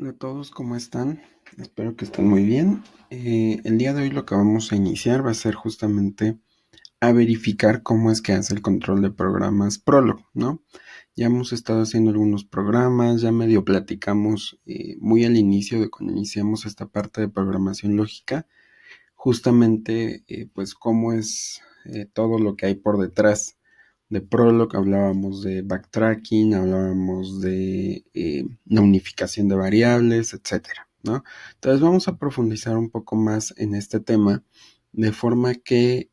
Hola a todos, ¿cómo están? Espero que estén muy bien. El día de hoy lo que vamos a iniciar va a ser justamente a verificar cómo es que hace el control de programas Prolog, ¿no? Ya hemos estado haciendo algunos programas, ya medio platicamos muy al inicio de cuando iniciamos esta parte de programación lógica, justamente pues cómo es todo lo que hay por detrás de Prolog. Hablábamos de backtracking, hablábamos de la unificación de variables, etcétera, ¿no? Entonces vamos a profundizar un poco más en este tema de forma que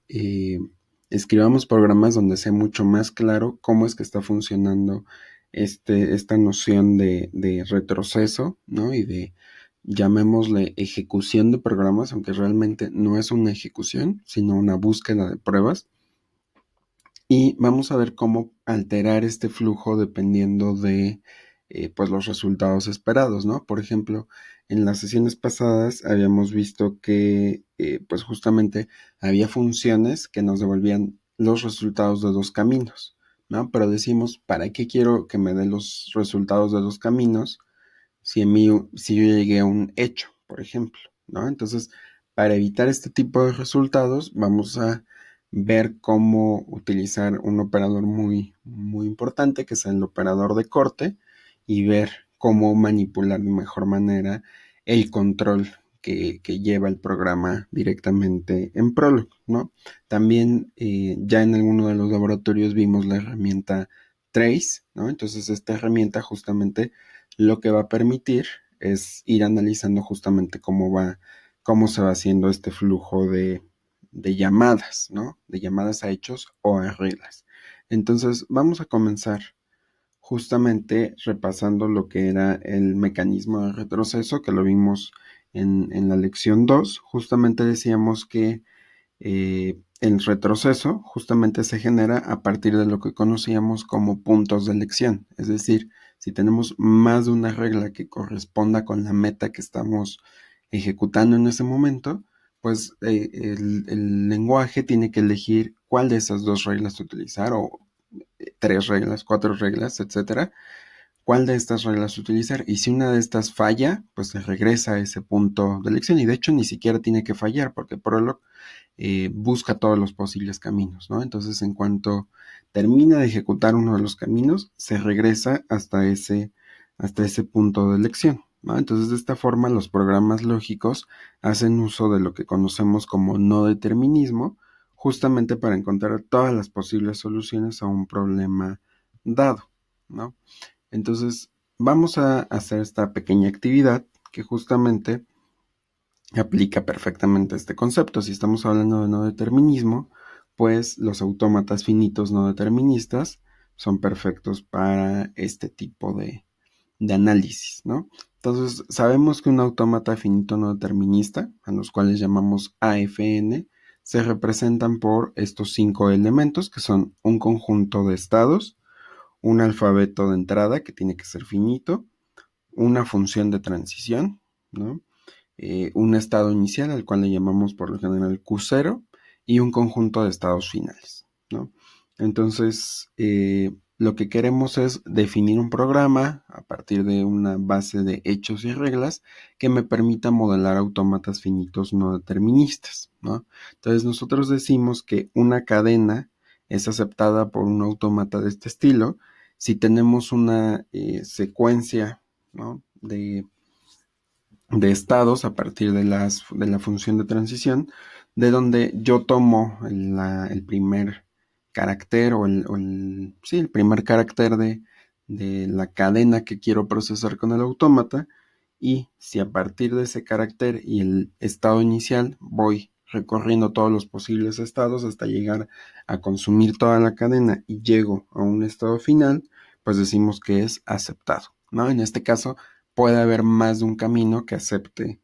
escribamos programas donde sea mucho más claro cómo es que está funcionando esta noción de retroceso, ¿no? Y de, llamémosle, ejecución de programas, aunque realmente no es una ejecución, sino una búsqueda de pruebas. Y vamos a ver cómo alterar este flujo dependiendo de pues los resultados esperados, ¿no? Por ejemplo, en las sesiones pasadas habíamos visto que pues justamente había funciones que nos devolvían los resultados de dos caminos, ¿no? Pero decimos, ¿para qué quiero que me dé los resultados de dos caminos si yo llegué a un hecho, por ejemplo, ¿no? Entonces, para evitar este tipo de resultados, vamos a ver cómo utilizar un operador muy importante, que es el operador de corte, y ver cómo manipular de mejor manera el control que lleva el programa directamente en Prolog, ¿no? También ya en alguno de los laboratorios vimos la herramienta Trace, ¿no? Entonces esta herramienta justamente lo que va a permitir es ir analizando justamente cómo se va haciendo este flujo de llamadas, ¿no? De llamadas a hechos o a reglas. Entonces, vamos a comenzar justamente repasando lo que era el mecanismo de retroceso, que lo vimos en la lección 2. Justamente decíamos que el retroceso justamente se genera a partir de lo que conocíamos como puntos de elección. Es decir, si tenemos más de una regla que corresponda con la meta que estamos ejecutando en ese momento, pues el lenguaje tiene que elegir cuál de esas dos reglas utilizar, o tres reglas, cuatro reglas, etcétera, cuál de estas reglas utilizar. Y si una de estas falla, pues se regresa a ese punto de elección. Y de hecho ni siquiera tiene que fallar, porque Prolog busca todos los posibles caminos, ¿no? Entonces, en cuanto termina de ejecutar uno de los caminos, se regresa hasta ese punto de elección, ¿no? Entonces, de esta forma, los programas lógicos hacen uso de lo que conocemos como no determinismo, justamente para encontrar todas las posibles soluciones a un problema dado, ¿no? Entonces, vamos a hacer esta pequeña actividad que justamente aplica perfectamente este concepto. Si estamos hablando de no determinismo, pues los autómatas finitos no deterministas son perfectos para este tipo de análisis, ¿no? Entonces, sabemos que un autómata finito no determinista, a los cuales llamamos AFN, se representan por estos 5 elementos, que son un conjunto de estados, un alfabeto de entrada, que tiene que ser finito, una función de transición, ¿no? Un estado inicial, al cual le llamamos por lo general Q0, y un conjunto de estados finales, ¿no? Entonces, lo que queremos es definir un programa a partir de una base de hechos y reglas que me permita modelar autómatas finitos no deterministas, ¿no? Entonces, nosotros decimos que una cadena es aceptada por un autómata de este estilo si tenemos una secuencia, ¿no? de estados a partir de la función de transición, de donde yo tomo el primer carácter sí, el primer carácter de la cadena que quiero procesar con el autómata, y si a partir de ese carácter y el estado inicial voy recorriendo todos los posibles estados hasta llegar a consumir toda la cadena y llego a un estado final, pues decimos que es aceptado, ¿no? En este caso, puede haber más de un camino que acepte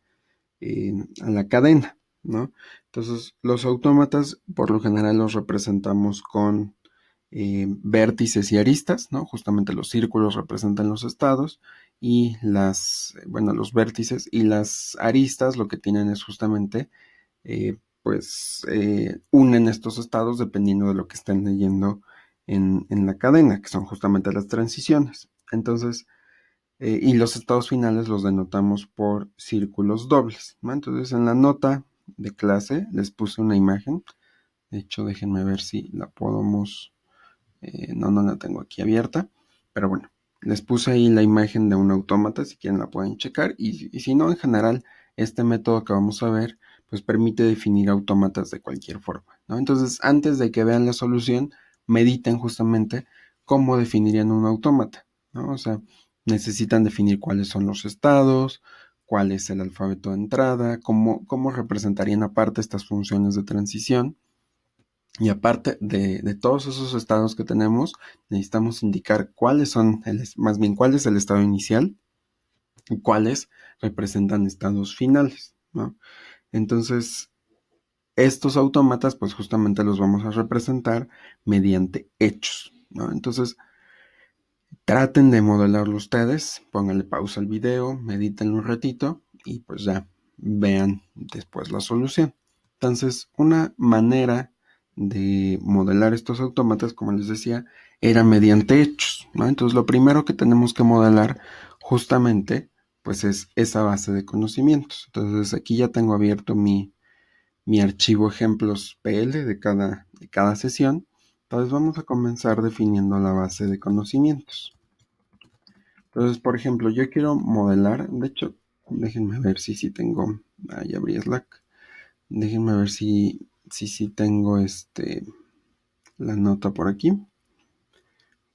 a la cadena, ¿no? Entonces, los autómatas por lo general los representamos con vértices y aristas, ¿no? Justamente los círculos representan los estados y los vértices y las aristas lo que tienen es justamente, unen estos estados dependiendo de lo que estén leyendo en la cadena, que son justamente las transiciones. Entonces, y los estados finales los denotamos por círculos dobles, ¿no? Entonces en la nota de clase les puse una imagen. De hecho, déjenme ver si la podemos... no la tengo aquí abierta, pero bueno, les puse ahí la imagen de un autómata, si quieren la pueden checar, y si no, en general, este método que vamos a ver, pues permite definir autómatas de cualquier forma, ¿no? Entonces, antes de que vean la solución, mediten justamente cómo definirían un autómata, ¿no? O sea, necesitan definir cuáles son los estados, cuál es el alfabeto de entrada, cómo representarían aparte estas funciones de transición. Y aparte de todos esos estados que tenemos, necesitamos indicar cuáles son, más bien cuál es el estado inicial y cuáles representan estados finales, ¿no? Entonces, estos autómatas, pues justamente los vamos a representar mediante hechos, ¿no? Entonces, traten de modelarlo ustedes, pónganle pausa al video, mediten un ratito y pues ya vean después la solución. Entonces, una manera de modelar estos autómatas, como les decía, era mediante hechos, ¿no? Entonces, lo primero que tenemos que modelar justamente, pues es esa base de conocimientos. Entonces, aquí ya tengo abierto mi archivo ejemplos PL de cada sesión. Entonces, vamos a comenzar definiendo la base de conocimientos. Entonces, por ejemplo, yo quiero modelar, de hecho, déjenme ver si tengo, ya abrí Slack, déjenme ver si tengo la nota por aquí,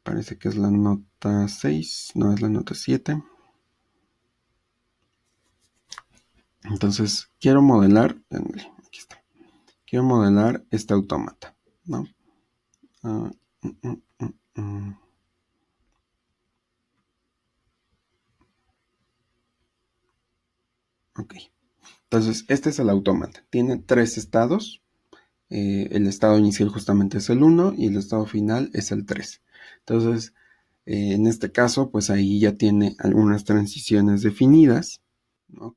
parece que es la nota 6, no es la nota 7. Entonces, quiero modelar, aquí está, quiero modelar este autómata, ¿no? Uh, uh, uh, uh. Ok, entonces este es el autómata, tiene 3 estados. El estado inicial justamente es el 1 y el estado final es el 3. Entonces, en este caso, pues ahí ya tiene algunas transiciones definidas, ¿no?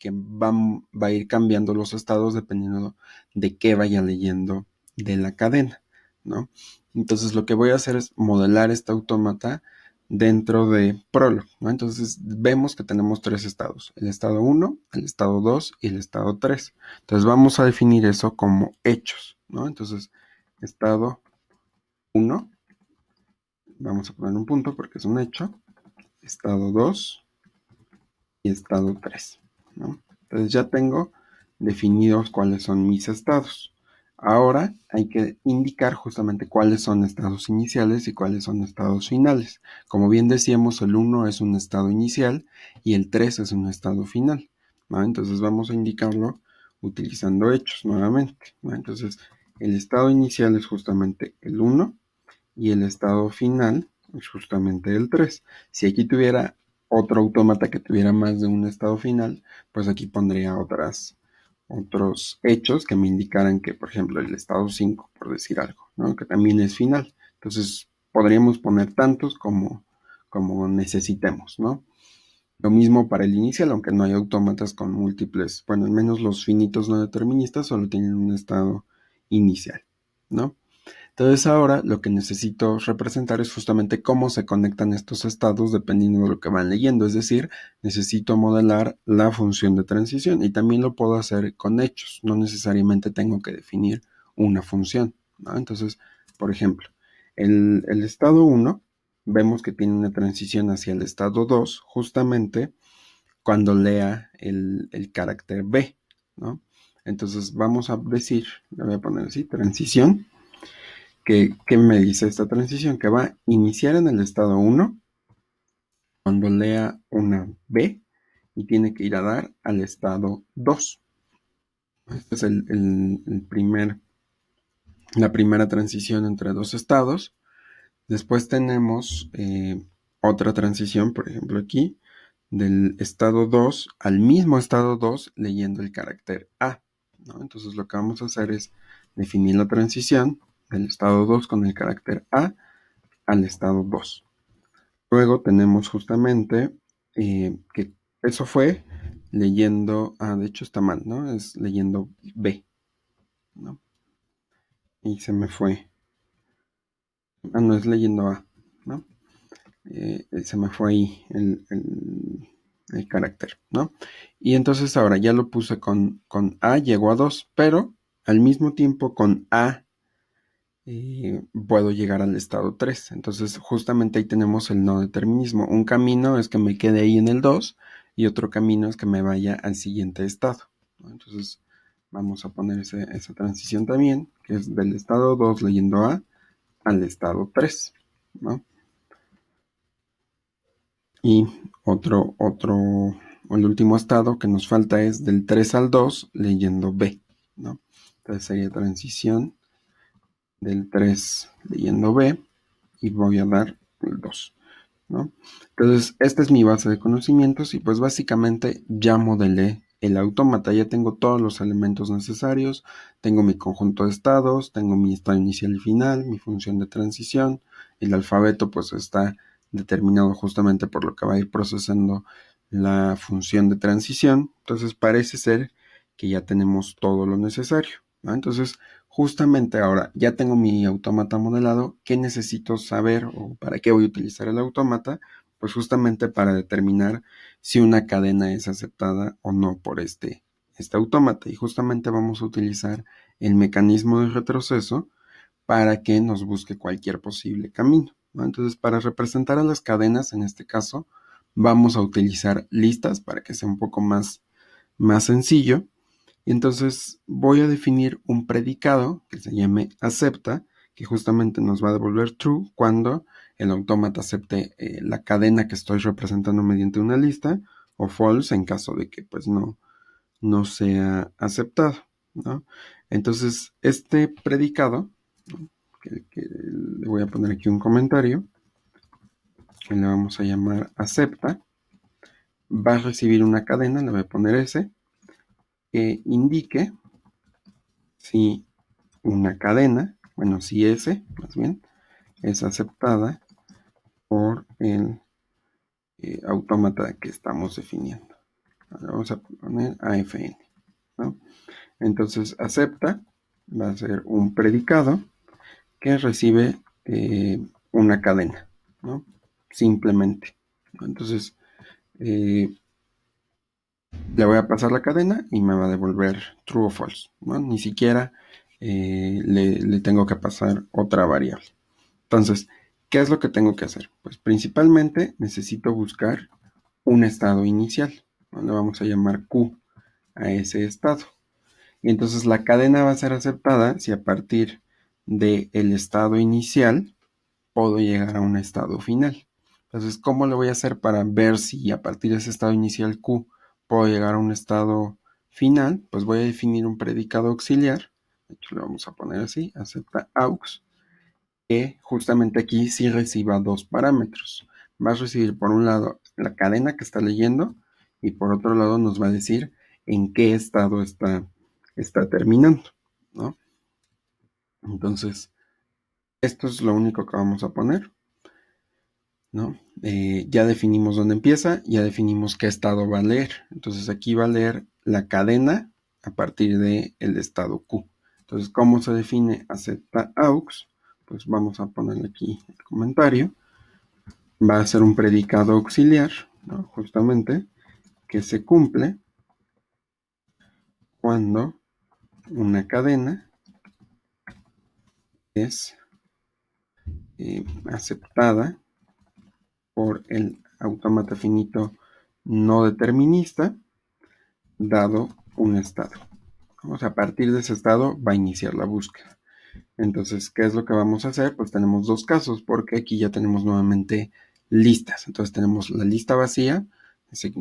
que va a ir cambiando los estados dependiendo de qué vaya leyendo de la cadena, ¿no? Entonces, lo que voy a hacer es modelar este autómata dentro de Prolog, ¿no? Entonces, vemos que tenemos 3 estados, el estado 1, el estado 2 y el estado 3. Entonces, vamos a definir eso como hechos, ¿no? Entonces, estado 1, vamos a poner un punto porque es un hecho, estado 2 y estado 3, ¿no? Entonces ya tengo definidos cuáles son mis estados. Ahora hay que indicar justamente cuáles son estados iniciales y cuáles son estados finales. Como bien decíamos, el 1 es un estado inicial y el 3 es un estado final, ¿no? Entonces vamos a indicarlo utilizando hechos nuevamente, ¿no? Entonces el estado inicial es justamente el 1 y el estado final es justamente el 3. Si aquí tuviera otro autómata que tuviera más de un estado final, pues aquí pondría otros hechos que me indicaran que, por ejemplo, el estado 5, por decir algo, ¿no? Que también es final. Entonces, podríamos poner tantos como necesitemos, ¿no? Lo mismo para el inicial, aunque no hay autómatas con múltiples, bueno, al menos los finitos no deterministas solo tienen un estado inicial, ¿no? Entonces ahora lo que necesito representar es justamente cómo se conectan estos estados dependiendo de lo que van leyendo. Es decir, necesito modelar la función de transición y también lo puedo hacer con hechos. No necesariamente tengo que definir una función, ¿no? Entonces, por ejemplo, el estado 1 vemos que tiene una transición hacia el estado 2 justamente cuando lea el carácter B, ¿no? Entonces vamos a decir, le voy a poner así, transición. ¿Qué me dice esta transición? Que va a iniciar en el estado 1 cuando lea una B y tiene que ir a dar al estado 2. Esta es la primera transición entre dos estados. Después tenemos otra transición, por ejemplo aquí, del estado 2 al mismo estado 2 leyendo el carácter A, ¿no? Entonces lo que vamos a hacer es definir la transición del estado 2 con el carácter A al estado 2. Luego tenemos justamente que eso fue leyendo, de hecho está mal, ¿no? Es leyendo B, ¿no? Y se me fue. No es leyendo A, ¿no? Se me fue ahí el carácter, ¿no? Y entonces ahora ya lo puse con A, llegó a 2, pero al mismo tiempo con A puedo llegar al estado 3. Entonces justamente ahí tenemos el no determinismo. Un camino es que me quede ahí en el 2 y otro camino es que me vaya al siguiente estado, ¿no? Entonces vamos a poner esa transición también, que es del estado 2 leyendo A al estado 3, ¿no? Y el último estado que nos falta es del 3 al 2 leyendo B, ¿no? Entonces sería transición del 3 leyendo B y voy a dar el 2, ¿no? Entonces, esta es mi base de conocimientos y pues básicamente ya modelé el autómata, ya tengo todos los elementos necesarios, tengo mi conjunto de estados, tengo mi estado inicial y final, mi función de transición, el alfabeto pues está determinado justamente por lo que va a ir procesando la función de transición, entonces parece ser que ya tenemos todo lo necesario, ¿no? Entonces, justamente ahora ya tengo mi autómata modelado. ¿Qué necesito saber o para qué voy a utilizar el autómata? Pues justamente para determinar si una cadena es aceptada o no por este autómata. Y justamente vamos a utilizar el mecanismo de retroceso para que nos busque cualquier posible camino, ¿no? Entonces, para representar a las cadenas, en este caso, vamos a utilizar listas para que sea un poco más sencillo. Y entonces voy a definir un predicado que se llame acepta, que justamente nos va a devolver true cuando el autómata acepte la cadena que estoy representando mediante una lista, o false en caso de que pues no sea aceptado, ¿no? Entonces este predicado, ¿no? que le voy a poner aquí un comentario, que le vamos a llamar acepta, va a recibir una cadena, le voy a poner S, que indique si una cadena, bueno, si S, más bien, es aceptada por el autómata que estamos definiendo. Ahora vamos a poner AFN, ¿no? Entonces, acepta va a ser un predicado que recibe una cadena, ¿no? Simplemente. Entonces, le voy a pasar la cadena y me va a devolver true o false, ¿no? Ni siquiera le tengo que pasar otra variable. Entonces, ¿qué es lo que tengo que hacer? Pues principalmente necesito buscar un estado inicial, ¿no? Le vamos a llamar Q a ese estado. Y entonces la cadena va a ser aceptada si a partir del estado inicial puedo llegar a un estado final. Entonces, ¿cómo lo voy a hacer para ver si a partir de ese estado inicial Q puedo llegar a un estado final? Pues voy a definir un predicado auxiliar. De hecho, le vamos a poner así, acepta aux, que justamente aquí sí reciba dos parámetros. Va a recibir por un lado la cadena que está leyendo y por otro lado nos va a decir en qué estado está terminando, ¿no? Entonces, esto es lo único que vamos a poner, ¿no? Ya definimos dónde empieza, ya definimos qué estado va a leer. Entonces aquí va a leer la cadena a partir del estado Q. Entonces, ¿cómo se define acepta aux? Pues vamos a ponerle aquí el comentario. Va a ser un predicado auxiliar, ¿no? Justamente, que se cumple cuando una cadena es aceptada por el autómata finito no determinista dado un estado. O sea, a partir de ese estado va a iniciar la búsqueda. Entonces, ¿qué es lo que vamos a hacer? Pues tenemos dos casos, porque aquí ya tenemos nuevamente listas. Entonces tenemos la lista vacía,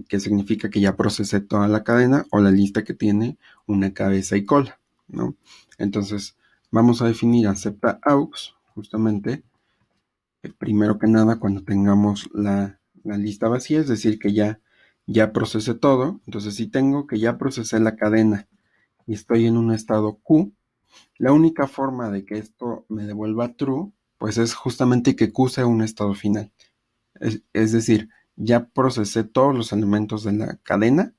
que significa que ya procesé toda la cadena, o la lista que tiene una cabeza y cola, ¿no? Entonces, vamos a definir acepta aux, justamente, primero que nada, cuando tengamos la lista vacía, es decir, que ya procesé todo. Entonces, si tengo que ya procesé la cadena y estoy en un estado Q, la única forma de que esto me devuelva true, pues es justamente que Q sea un estado final. Es decir, ya procesé todos los elementos de la cadena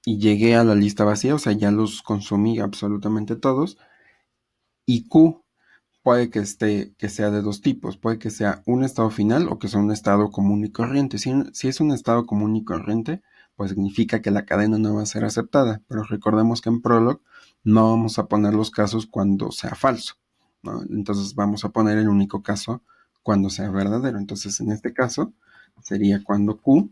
y llegué a la lista vacía, o sea, ya los consumí absolutamente todos. Y Q puede que sea de dos tipos, puede que sea un estado final o que sea un estado común y corriente. Si es un estado común y corriente, pues significa que la cadena no va a ser aceptada, pero recordemos que en Prolog no vamos a poner los casos cuando sea falso, ¿no? Entonces vamos a poner el único caso cuando sea verdadero. Entonces en este caso sería cuando Q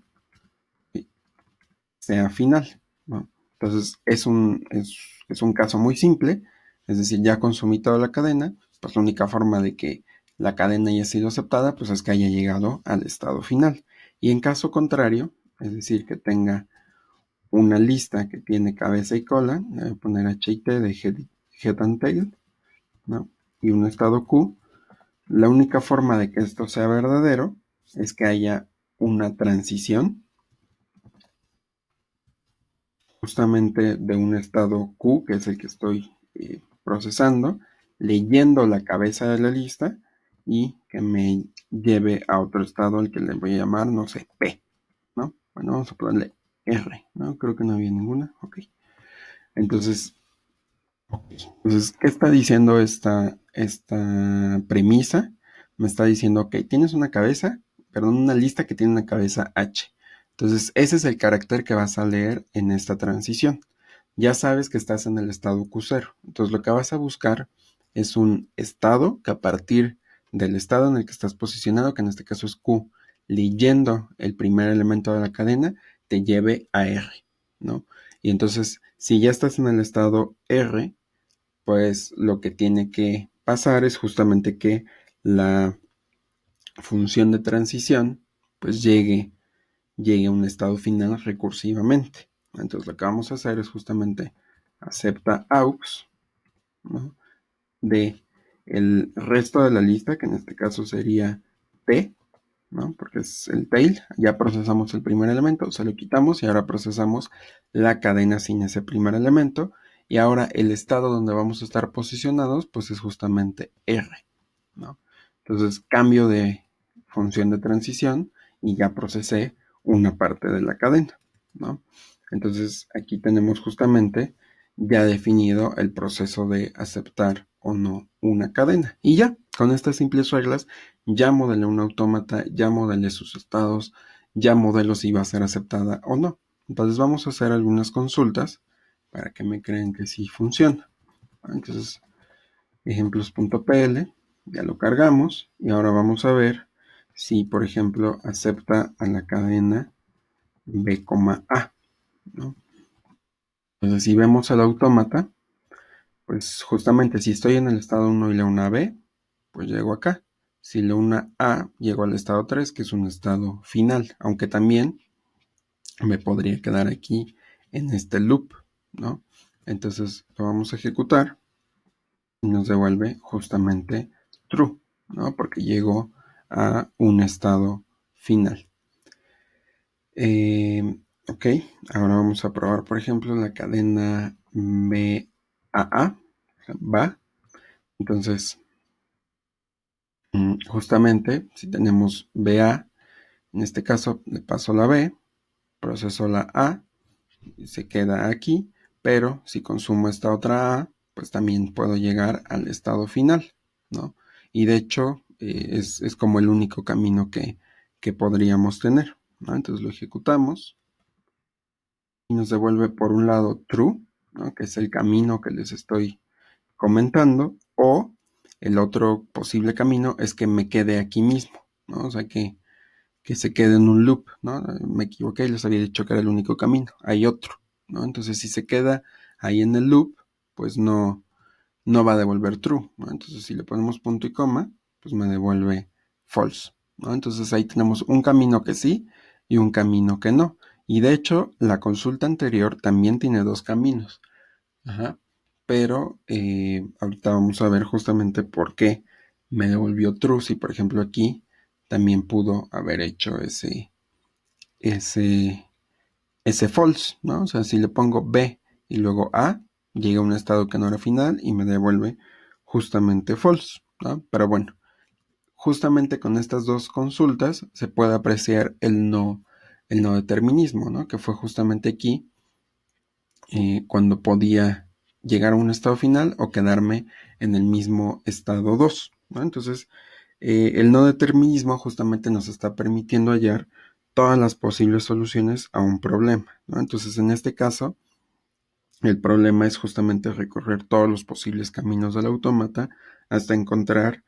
sea final, ¿no? Entonces es un caso muy simple, es decir, ya consumí toda la cadena, pues la única forma de que la cadena haya sido aceptada, pues es que haya llegado al estado final. Y en caso contrario, es decir, que tenga una lista que tiene cabeza y cola, voy a poner HIT de head and tail, ¿no? Y un estado Q, la única forma de que esto sea verdadero es que haya una transición justamente de un estado Q, que es el que estoy procesando, leyendo la cabeza de la lista y que me lleve a otro estado al que le voy a llamar, no sé, P, ¿no? Bueno, vamos a ponerle R, ¿no? Creo que no había ninguna, ok. Entonces, ¿qué está diciendo esta premisa? Me está diciendo, ok, tienes una lista que tiene una cabeza H. Entonces, ese es el carácter que vas a leer en esta transición. Ya sabes que estás en el estado Q0. Entonces, lo que vas a buscar es un estado que a partir del estado en el que estás posicionado, que en este caso es Q, leyendo el primer elemento de la cadena, te lleve a R, ¿no? Y entonces, si ya estás en el estado R, pues lo que tiene que pasar es justamente que la función de transición pues llegue a un estado final recursivamente. Entonces lo que vamos a hacer es justamente acepta aux, ¿no? De el resto de la lista, que en este caso sería P, ¿no? Porque es el tail. Ya procesamos el primer elemento, se lo quitamos y ahora procesamos la cadena sin ese primer elemento. Y ahora el estado donde vamos a estar posicionados, pues es justamente R, ¿no? Entonces cambio de función de transición y ya procesé una parte de la cadena, ¿no? Entonces aquí tenemos justamente ya definido el proceso de aceptar o no una cadena. Y ya, con estas simples reglas, ya modelé un autómata, ya modelé sus estados, ya modelo si va a ser aceptada o no. Entonces vamos a hacer algunas consultas para que me crean que sí funciona. Entonces, ejemplos.pl, ya lo cargamos y ahora vamos a ver si, por ejemplo, acepta a la cadena B, A, ¿no? Entonces, si vemos el autómata, pues justamente si estoy en el estado 1 y leo una B, pues llego acá. Si leo una A, llego al estado 3, que es un estado final, aunque también me podría quedar aquí en este loop, ¿no? Entonces lo vamos a ejecutar y nos devuelve justamente true, ¿no? Porque llegó a un estado final. Ok, ahora vamos a probar, por ejemplo, la cadena BAA, va. Entonces, justamente, si tenemos BA, en este caso le paso la B, proceso la A, y se queda aquí, pero si consumo esta otra A, pues también puedo llegar al estado final, ¿no? Y de hecho, es como el único camino que podríamos tener, ¿no? Entonces lo ejecutamos y nos devuelve por un lado true, ¿no? Que es el camino que les estoy comentando, o el otro posible camino es que me quede aquí mismo, ¿no? O sea, que se quede en un loop, ¿no? Me equivoqué, les había dicho que era el único camino, hay otro, ¿no? Entonces, si se queda ahí en el loop, pues no va a devolver true, ¿no? Entonces, si le ponemos punto y coma, pues me devuelve false, ¿no? Entonces, ahí tenemos un camino que sí y un camino que no. Y de hecho, la consulta anterior también tiene dos caminos. Ajá. Pero ahorita vamos a ver justamente por qué me devolvió true. Si por ejemplo aquí también pudo haber hecho ese, ese false, ¿no? O sea, si le pongo B y luego A, llega a un estado que no era final y me devuelve justamente false, ¿no? Pero bueno, justamente con estas dos consultas se puede apreciar el no determinismo, ¿no? Que fue justamente aquí cuando podía llegar a un estado final o quedarme en el mismo estado 2, ¿no? Entonces, el no determinismo justamente nos está permitiendo hallar todas las posibles soluciones a un problema, ¿no? Entonces, en este caso, el problema es justamente recorrer todos los posibles caminos del autómata hasta encontrar,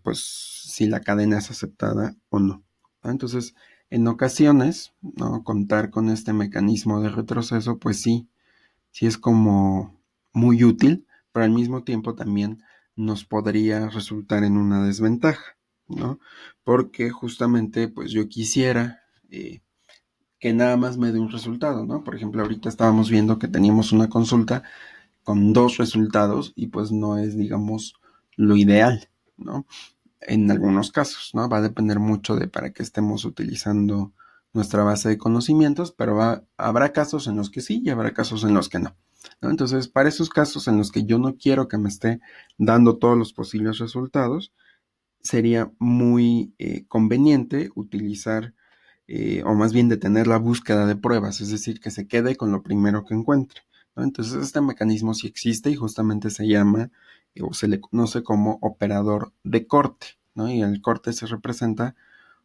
pues, si la cadena es aceptada o no, ¿no? Entonces, en ocasiones, ¿no? Contar con este mecanismo de retroceso, pues sí es como muy útil, pero al mismo tiempo también nos podría resultar en una desventaja, ¿no? Porque justamente, pues yo quisiera que nada más me dé un resultado, ¿no? Por ejemplo, ahorita estábamos viendo que teníamos una consulta con dos resultados y pues no es, digamos, lo ideal, ¿no? En algunos casos, ¿no? Va a depender mucho de para qué estemos utilizando nuestra base de conocimientos, pero habrá casos en los que sí y habrá casos en los que no, ¿no? Entonces, para esos casos en los que yo no quiero que me esté dando todos los posibles resultados, sería muy conveniente utilizar o más bien detener la búsqueda de pruebas, es decir, que se quede con lo primero que encuentre, ¿no? Entonces, este mecanismo sí existe y justamente se llama o se le conoce como operador de corte, ¿no? Y el corte se representa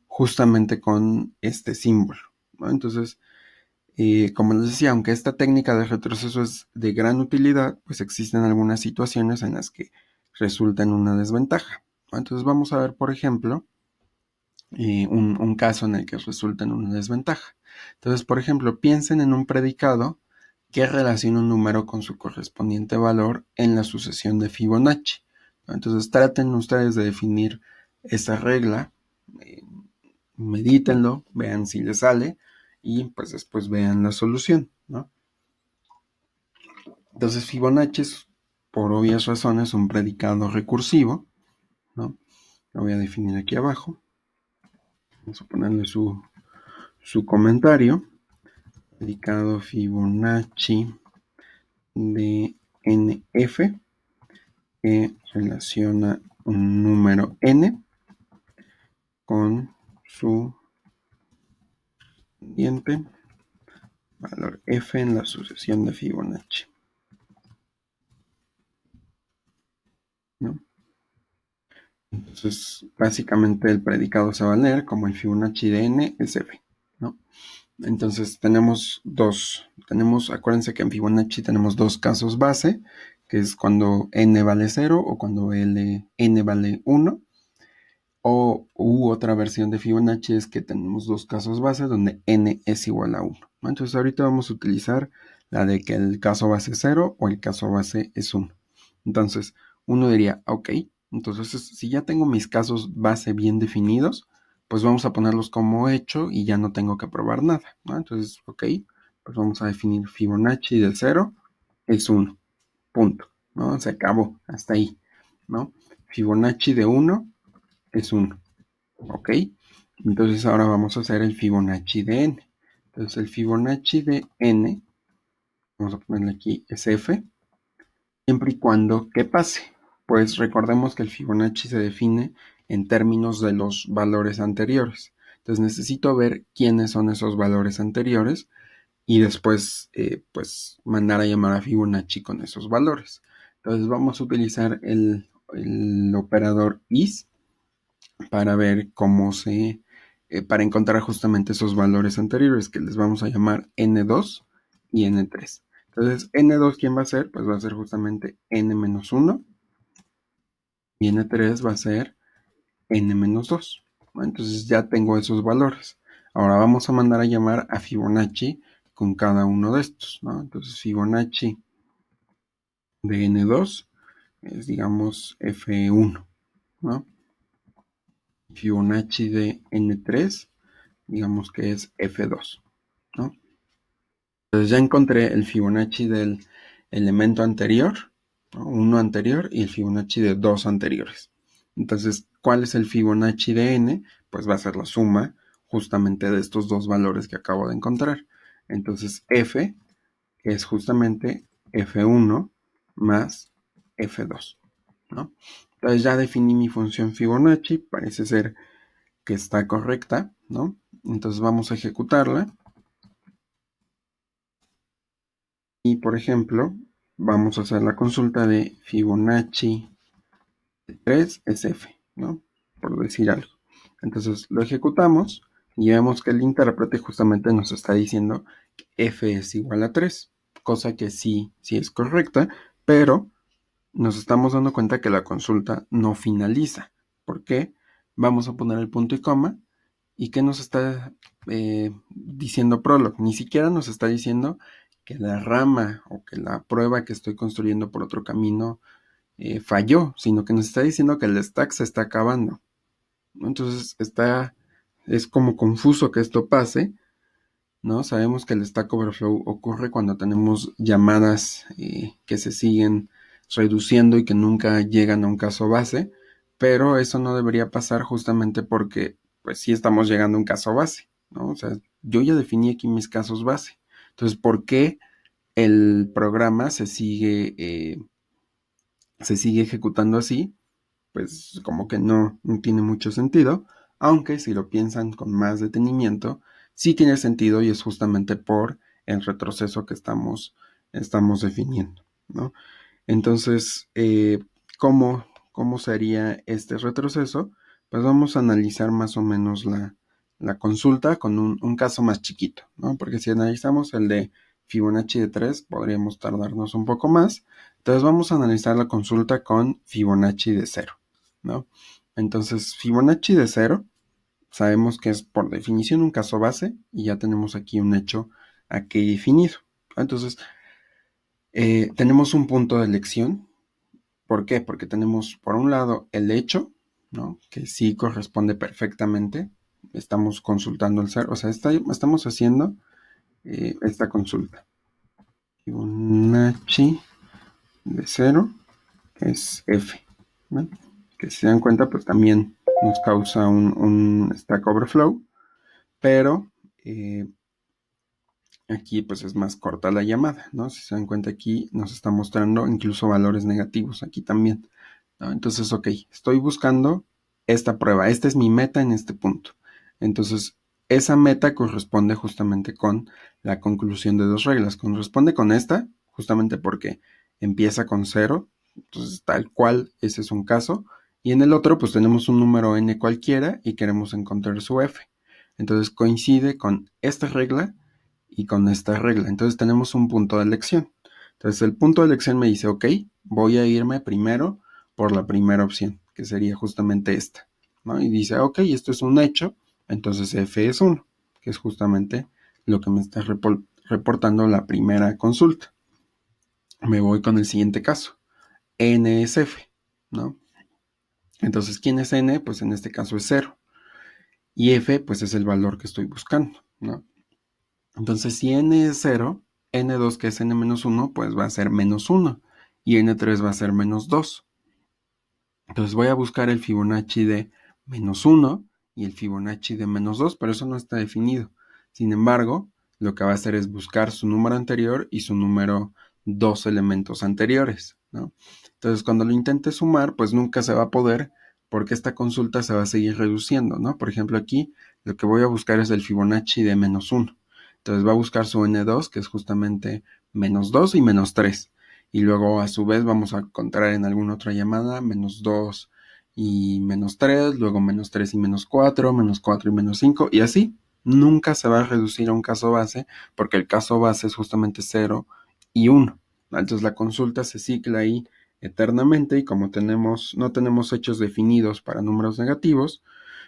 justamente con este símbolo, ¿no? Entonces, como les decía, aunque esta técnica de retroceso es de gran utilidad, pues existen algunas situaciones en las que resulta en una desventaja, ¿no? Entonces vamos a ver, por ejemplo, un caso en el que resulta en una desventaja. Entonces, por ejemplo, piensen en un predicado que relaciona un número con su correspondiente valor en la sucesión de Fibonacci, ¿no? Entonces, traten ustedes de definir esa regla, eh, medítenlo, vean si les sale y pues después vean la solución, ¿no? Entonces, Fibonacci es, por obvias razones, un predicado recursivo, ¿no? Lo voy a definir aquí abajo. Vamos a ponerle su comentario. Predicado Fibonacci de NF que relaciona un número n con su diente valor f en la sucesión de Fibonacci, ¿no? Entonces, básicamente el predicado se va a leer como el Fibonacci de n es f, ¿no? Entonces acuérdense que en Fibonacci tenemos dos casos base, que es cuando n vale 0 o cuando n vale 1. U otra versión de Fibonacci es que tenemos dos casos base donde n es igual a 1, ¿no? Entonces ahorita vamos a utilizar la de que el caso base es 0 o el caso base es 1. Entonces uno diría, ok, entonces si ya tengo mis casos base bien definidos, pues vamos a ponerlos como hecho y ya no tengo que probar nada, ¿no? Entonces, ok, pues vamos a definir Fibonacci de 0 es 1, punto, ¿no? Se acabó, hasta ahí, ¿no? Fibonacci de 1 es 1. ¿Ok? Entonces ahora vamos a hacer el Fibonacci de n. Entonces el Fibonacci de n, vamos a ponerle aquí, es f, siempre y cuando, ¿qué pase? Pues recordemos que el Fibonacci se define en términos de los valores anteriores. Entonces necesito ver quiénes son esos valores anteriores y después, pues, mandar a llamar a Fibonacci con esos valores. Entonces vamos a utilizar el operador is para ver para encontrar justamente esos valores anteriores que les vamos a llamar N2 y N3. Entonces, N2, ¿quién va a ser? Pues va a ser justamente N-1 y N3 va a ser N-2. Entonces ya tengo esos valores. Ahora vamos a mandar a llamar a Fibonacci con cada uno de estos, ¿no? Entonces, Fibonacci de N2 es, digamos, F1, ¿no? Fibonacci de N3 digamos que es F2, ¿no? Entonces ya encontré el Fibonacci del elemento anterior, ¿no? Uno anterior y el Fibonacci de dos anteriores. Entonces, ¿cuál es el Fibonacci de n? Pues va a ser la suma justamente de estos dos valores que acabo de encontrar. Entonces, f es justamente f1 más f2, ¿no? Entonces ya definí mi función Fibonacci, parece ser que está correcta, ¿no? Entonces vamos a ejecutarla. Y por ejemplo, vamos a hacer la consulta de Fibonacci de 3 es F, ¿no? Por decir algo. Entonces lo ejecutamos y vemos que el intérprete justamente nos está diciendo que F es igual a 3, cosa que sí es correcta, pero nos estamos dando cuenta que la consulta no finaliza. ¿Por qué? Vamos a poner el punto y coma. ¿Y qué nos está diciendo Prolog? Ni siquiera nos está diciendo que la rama o que la prueba que estoy construyendo por otro camino falló, sino que nos está diciendo que el stack se está acabando, ¿no? Entonces es como confuso que esto pase, ¿no? Sabemos que el Stack Overflow ocurre cuando tenemos llamadas que se siguen reduciendo y que nunca llegan a un caso base, pero eso no debería pasar justamente porque pues sí estamos llegando a un caso base, ¿no? O sea, yo ya definí aquí mis casos base. Entonces, ¿por qué el programa se sigue ejecutando así? Pues como que no tiene mucho sentido, aunque si lo piensan con más detenimiento, sí tiene sentido y es justamente por el retroceso que estamos definiendo, ¿no? Entonces, ¿cómo sería este retroceso? Pues vamos a analizar más o menos la consulta con un caso más chiquito, ¿no? Porque si analizamos el de Fibonacci de 3, podríamos tardarnos un poco más. Entonces vamos a analizar la consulta con Fibonacci de 0, ¿no? Entonces, Fibonacci de 0, sabemos que es por definición un caso base y ya tenemos aquí un hecho aquí definido. Entonces, tenemos un punto de elección. ¿Por qué? Porque tenemos por un lado el hecho, ¿no? Que sí corresponde perfectamente. Estamos consultando el 0, o sea, estamos haciendo esta consulta. Fibonacci de 0 es F, ¿no? Que si se dan cuenta, pues también nos causa un Stack Overflow, pero aquí pues es más corta la llamada, ¿no? Si se dan cuenta, aquí nos está mostrando incluso valores negativos aquí también, ¿no? Entonces, ok, estoy buscando esta prueba, esta es mi meta en este punto. Entonces, esa meta corresponde justamente con la conclusión de dos reglas. Corresponde con esta, justamente porque empieza con 0, entonces tal cual ese es un caso. Y en el otro, pues tenemos un número n cualquiera y queremos encontrar su f. Entonces coincide con esta regla y con esta regla. Entonces tenemos un punto de elección. Entonces el punto de elección me dice, ok, voy a irme primero por la primera opción, que sería justamente esta, ¿no? Y dice, ok, esto es un hecho, entonces f es 1, que es justamente lo que me está reportando la primera consulta. Me voy con el siguiente caso. N es f, ¿no? Entonces, ¿quién es n? Pues en este caso es 0. Y f, pues es el valor que estoy buscando, ¿no? Entonces, si n es 0, n2 que es n-1, pues va a ser menos 1. Y n3 va a ser menos 2. Entonces voy a buscar el Fibonacci de menos 1 y el Fibonacci de menos 2, pero eso no está definido. Sin embargo, lo que va a hacer es buscar su número anterior y su número 2 elementos anteriores, ¿no? Entonces, cuando lo intente sumar, pues nunca se va a poder porque esta consulta se va a seguir reduciendo, ¿no? Por ejemplo, aquí lo que voy a buscar es el Fibonacci de menos 1. Entonces va a buscar su N2, que es justamente menos 2 y menos 3. Y luego a su vez vamos a encontrar en alguna otra llamada menos 2 y menos 3, luego menos 3 y menos 4 y menos 5, y así. Nunca se va a reducir a un caso base porque el caso base es justamente 0 y 1. Entonces la consulta se cicla ahí eternamente y como no tenemos hechos definidos para números negativos,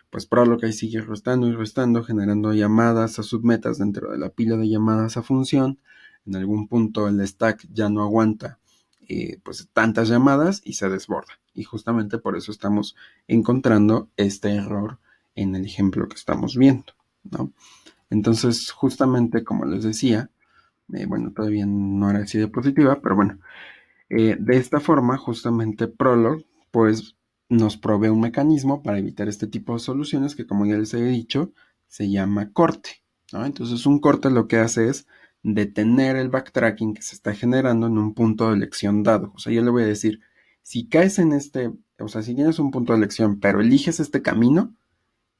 pues Prolog ahí sigue restando y restando, generando llamadas a submetas dentro de la pila de llamadas a función. En algún punto el stack ya no aguanta pues tantas llamadas y se desborda. Y justamente por eso estamos encontrando este error en el ejemplo que estamos viendo, ¿no? Entonces, justamente como les decía, bueno, todavía no era así de positiva, pero bueno, de esta forma, justamente Prolog, pues nos provee un mecanismo para evitar este tipo de soluciones que, como ya les he dicho, se llama corte, ¿no? Entonces, un corte lo que hace es detener el backtracking que se está generando en un punto de elección dado. O sea, yo le voy a decir, si caes en o sea, si tienes un punto de elección, pero eliges este camino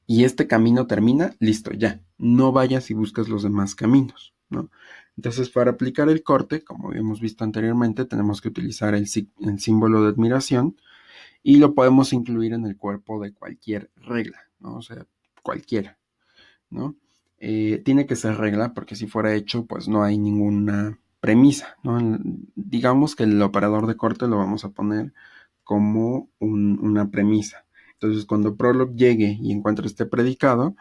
y este camino termina, listo, ya. No vayas y busques los demás caminos, ¿no? Entonces, para aplicar el corte, como habíamos visto anteriormente, tenemos que utilizar el símbolo de admiración y lo podemos incluir en el cuerpo de cualquier regla, ¿no? O sea, cualquiera, ¿no? Tiene que ser regla porque si fuera hecho, pues no hay ninguna premisa, ¿no? Digamos que el operador de corte lo vamos a poner como una premisa. Entonces, cuando prolog llegue y encuentre este predicado,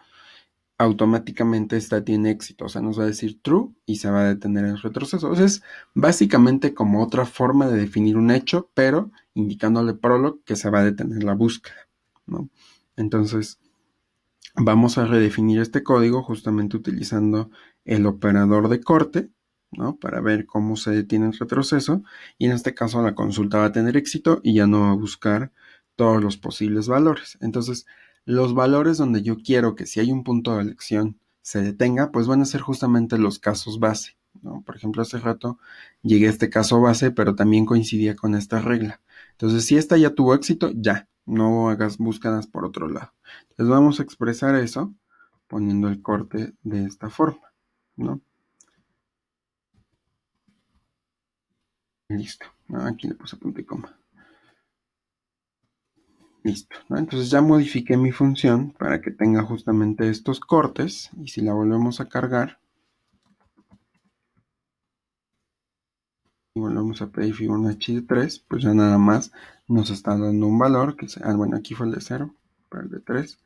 automáticamente esta tiene éxito, o sea, nos va a decir true y se va a detener el retroceso. Entonces, es básicamente como otra forma de definir un hecho, pero indicándole prolog que se va a detener la búsqueda, ¿no? Entonces, vamos a redefinir este código justamente utilizando el operador de corte, ¿no? Para ver cómo se detiene el retroceso. Y en este caso la consulta va a tener éxito y ya no va a buscar todos los posibles valores. Entonces, los valores donde yo quiero que si hay un punto de elección se detenga, pues van a ser justamente los casos base, ¿no? Por ejemplo, hace rato llegué a este caso base, pero también coincidía con esta regla. Entonces, si esta ya tuvo éxito, ya, no hagas búsquedas por otro lado. Les vamos a expresar eso poniendo el corte de esta forma, ¿no? Listo, ¿no? Aquí le puse punto y coma. Listo, ¿no? Entonces ya modifiqué mi función para que tenga justamente estos cortes y si la volvemos a cargar y volvemos a pedir Fibonacci de 3, pues ya nada más nos está dando un valor, que bueno, aquí fue el de 0, pero el de 3,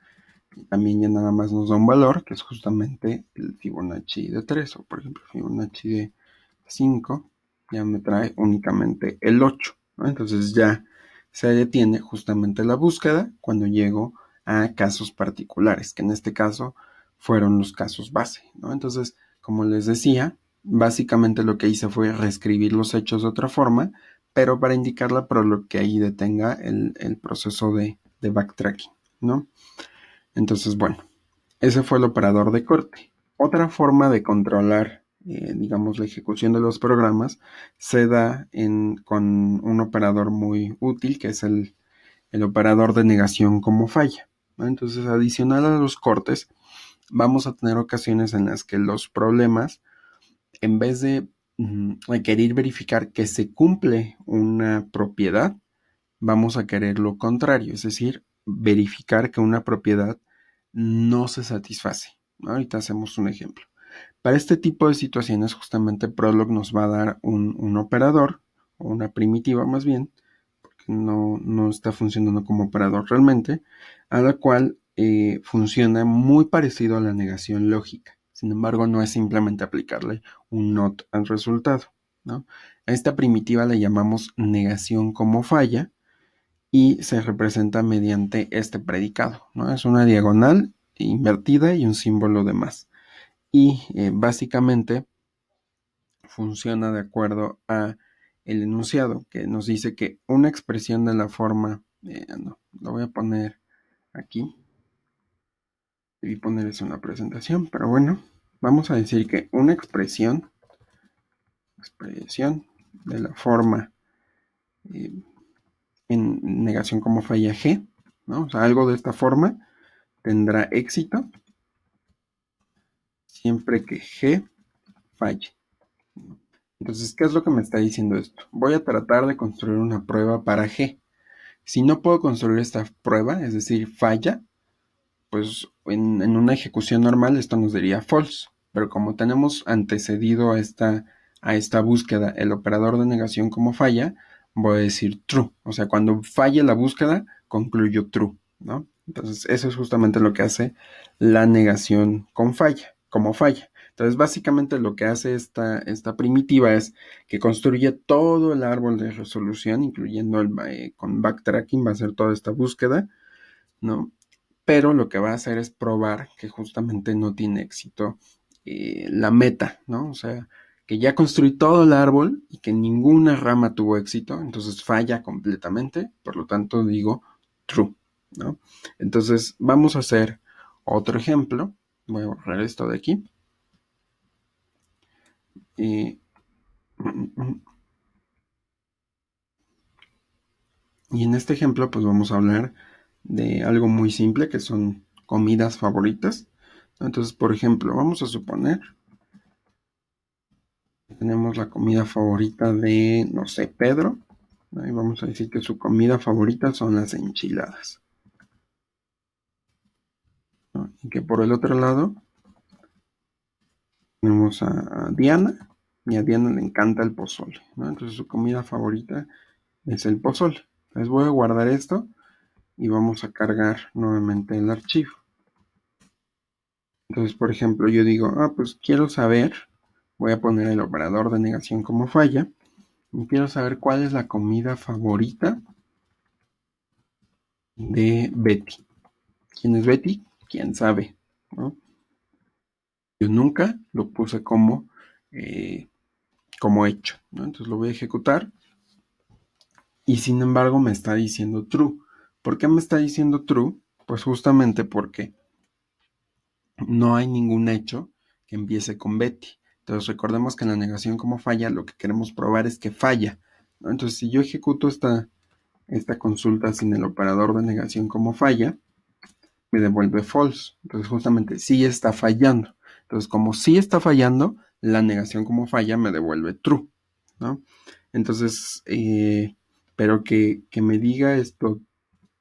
y también ya nada más nos da un valor, que es justamente el Fibonacci de 3, o por ejemplo Fibonacci de 5, ya me trae únicamente el 8, ¿no? Entonces ya se detiene justamente la búsqueda cuando llego a casos particulares, que en este caso fueron los casos base, ¿no? Entonces, como les decía, básicamente lo que hice fue reescribir los hechos de otra forma, pero para indicarla por lo que ahí detenga el proceso de backtracking, ¿no? Entonces, bueno, ese fue el operador de corte. Otra forma de controlar, digamos, la ejecución de los programas se da con un operador muy útil, que es el operador de negación como falla, ¿no? Entonces, adicional a los cortes, vamos a tener ocasiones en las que los problemas, en vez de requerir verificar que se cumple una propiedad, vamos a querer lo contrario, es decir, verificar que una propiedad no se satisface, ¿no? Ahorita hacemos un ejemplo. Para este tipo de situaciones, justamente Prolog nos va a dar un operador, o una primitiva más bien, porque no está funcionando como operador realmente, a la cual funciona muy parecido a la negación lógica. Sin embargo, no es simplemente aplicarle un not al resultado, ¿no? A esta primitiva le llamamos negación como falla, y se representa mediante este predicado, ¿no? Es una diagonal invertida y un símbolo de más. Y básicamente funciona de acuerdo a el enunciado que nos dice que una expresión de la forma, no, lo voy a poner aquí, debí poner eso en la presentación, pero bueno, vamos a decir que una expresión de la forma eh, en negación como falla G, ¿no? O sea, algo de esta forma tendrá éxito siempre que G falle. Entonces, ¿qué es lo que me está diciendo esto? Voy a tratar de construir una prueba para G. Si no puedo construir esta prueba, es decir, falla, pues en una ejecución normal esto nos diría false. Pero como tenemos antecedido a esta búsqueda el operador de negación como falla, voy a decir true. O sea, cuando falle la búsqueda, concluyo true, ¿no? Entonces, eso es justamente lo que hace la negación con falla, como falla. Entonces, básicamente lo que hace esta primitiva es que construye todo el árbol de resolución, incluyendo con backtracking, va a hacer toda esta búsqueda, ¿no? Pero lo que va a hacer es probar que justamente no tiene éxito la meta, ¿no? O sea, que ya construí todo el árbol y que ninguna rama tuvo éxito, entonces falla completamente, por lo tanto digo true, ¿no? Entonces vamos a hacer otro ejemplo, voy a borrar esto de aquí. Y, y en este ejemplo pues vamos a hablar de algo muy simple que son comidas favoritas. Entonces, por ejemplo, vamos a suponer tenemos la comida favorita de, no sé, Pedro. Ahí vamos a decir que su comida favorita son las enchiladas, ¿no? Y que por el otro lado tenemos a Diana, y a Diana le encanta el pozole, ¿no? Entonces su comida favorita es el pozole. Entonces voy a guardar esto y vamos a cargar nuevamente el archivo. Entonces, por ejemplo, yo digo, pues quiero saber, voy a poner el operador de negación como falla, y quiero saber cuál es la comida favorita de Betty. ¿Quién es Betty? ¿Quién sabe? ¿No? Yo nunca lo puse eh, como hecho, ¿no? Entonces lo voy a ejecutar y sin embargo me está diciendo true. ¿Por qué me está diciendo true? Pues justamente porque no hay ningún hecho que empiece con Betty. Entonces recordemos que en la negación como falla lo que queremos probar es que falla, ¿no? Entonces si yo ejecuto esta consulta sin el operador de negación como falla, me devuelve false. Entonces justamente sí está fallando. Entonces como sí está fallando, la negación como falla me devuelve true, ¿no? Entonces, pero que me diga esto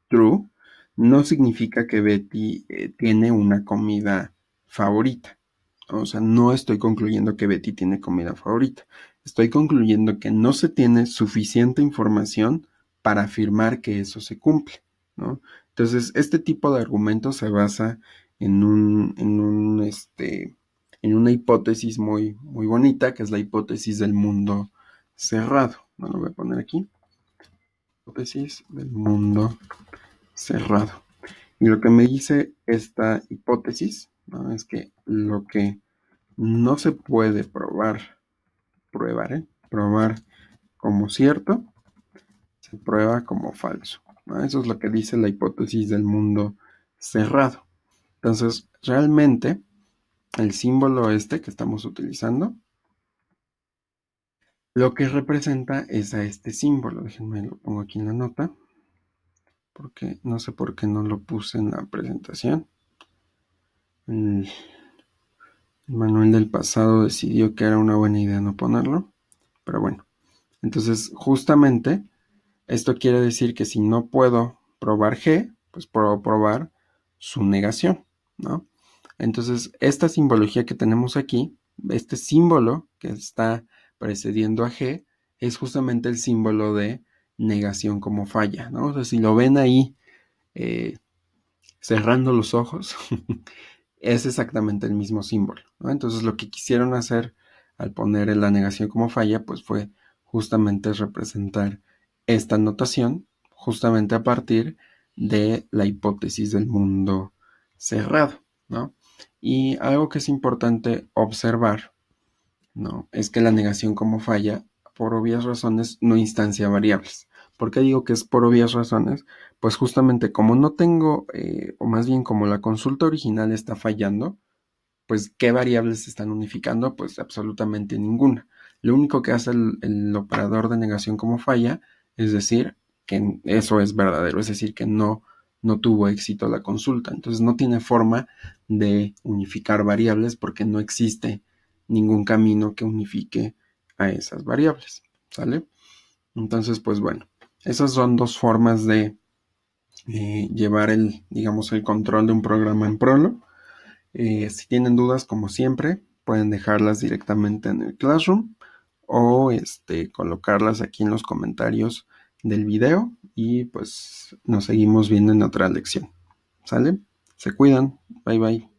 true no significa que Betty tiene una comida favorita. O sea, no estoy concluyendo que Betty tiene comida favorita. Estoy concluyendo que no se tiene suficiente información para afirmar que eso se cumple, ¿no? Entonces, este tipo de argumento se basa en una hipótesis muy, muy bonita, que es la hipótesis del mundo cerrado. ¿No? Lo voy a poner aquí. Hipótesis del mundo cerrado. Y lo que me dice esta hipótesis, ¿no? Es que lo que no se puede probar como cierto, se prueba como falso, ¿no? Eso es lo que dice la hipótesis del mundo cerrado. Entonces, realmente, el símbolo este que estamos utilizando, lo que representa es a este símbolo. Déjenme lo pongo aquí en la nota, porque no sé por qué no lo puse en la presentación. El Manuel del pasado decidió que era una buena idea no ponerlo, pero bueno. Entonces, justamente, esto quiere decir que si no puedo probar G, pues puedo probar su negación, ¿no? Entonces, esta simbología que tenemos aquí, este símbolo que está precediendo a G, es justamente el símbolo de negación como falla, ¿no? O sea, si lo ven ahí eh, cerrando los ojos, es exactamente el mismo símbolo, ¿no? Entonces lo que quisieron hacer al poner la negación como falla, pues fue justamente representar esta notación justamente a partir de la hipótesis del mundo cerrado, ¿no? Y algo que es importante observar, ¿no? Es que la negación como falla, por obvias razones, no instancia variables. ¿Por qué digo que es por obvias razones? Pues justamente como no tengo, o más bien como la consulta original está fallando, pues ¿qué variables se están unificando? Pues absolutamente ninguna. Lo único que hace el operador de negación como falla es decir que eso es verdadero, es decir, que no tuvo éxito la consulta. Entonces no tiene forma de unificar variables porque no existe ningún camino que unifique a esas variables, ¿sale? Entonces, pues bueno, esas son dos formas de llevar digamos, el control de un programa en Prolog. Si tienen dudas, como siempre, pueden dejarlas directamente en el Classroom o colocarlas aquí en los comentarios del video y pues nos seguimos viendo en otra lección. ¿Sale? Se cuidan. Bye bye.